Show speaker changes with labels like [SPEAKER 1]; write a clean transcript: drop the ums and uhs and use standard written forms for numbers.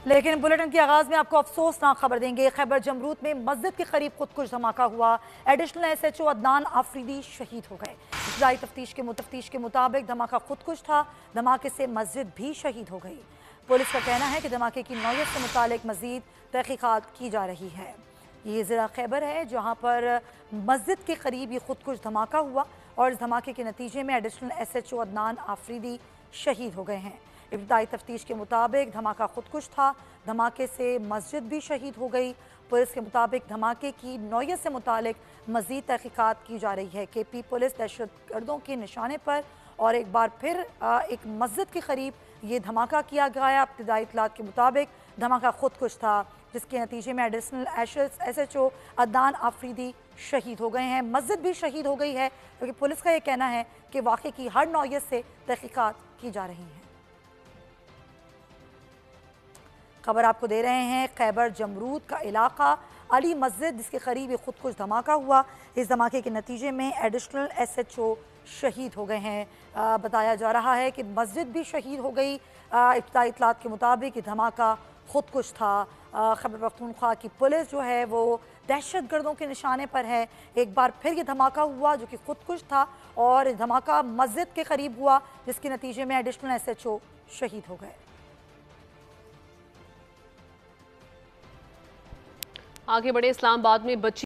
[SPEAKER 1] लेकिन बुलेटिन के आगाज में आपको अफसोसनाक खबर देंगे। खैबर जमरूद में मस्जिद के करीब खुदकुश धमाका हुआ। एडिशनल SHO अदनान आफरीदी शहीद हो गए। इब्तदाई तफ्तीश के मुताबिक धमाका खुदकुश था। धमाके से मस्जिद भी शहीद हो गई। पुलिस का कहना है कि धमाके की नौयत से मुतालिक मजीद तहकीकात की जा रही है। ये ज़िला खैबर है जहाँ पर मस्जिद के करीब ये खुदकुश धमाका हुआ और इस धमाके के नतीजे में एडिशनल SHO अदनान आफरीदी शहीद हो गए हैं। इब्तदाई तफ्तीश के मुताबिक धमाका खुदकुश था। धमाके से मस्जिद भी शहीद हो गई। पुलिस के मुताबिक धमाके की नौयत से मुतालिक मजीद तहकीकात की जा रही है। KP पुलिस दहशत गर्दों के निशाने पर और एक बार फिर एक मस्जिद के करीब ये धमाका किया गया। इब्तदाई इतलात के मुताबिक धमाका खुदकुश था, जिसके नतीजे में एडिशनल SHO अदनान आफरीदी शहीद हो गए हैं। मस्जिद भी शहीद हो गई है, क्योंकि पुलिस का ये कहना है कि वाक़े की हर नौयत से तहकीकात की जा रही है। खबर आपको दे रहे हैं खैबर जमरूद का इलाका अली मस्जिद, जिसके करीब एक खुदकुश धमाका हुआ। इस धमाके के नतीजे में एडिशनल SHO शहीद हो गए हैं। बताया जा रहा है कि मस्जिद भी शहीद हो गई। इब्तदाई इतलात के मुताबिक ये धमाका खुदकुश था। खैबर पख्तूनख्वा की पुलिस जो है वो दहशत गर्दों के निशाने पर है। एक बार फिर ये धमाका हुआ जो कि खुदकुश था और धमाका मस्जिद के करीब हुआ, जिसके नतीजे में एडिशनल SHO शहीद हो गए।
[SPEAKER 2] आगे बढ़े, इस्लामाबाद में बच्ची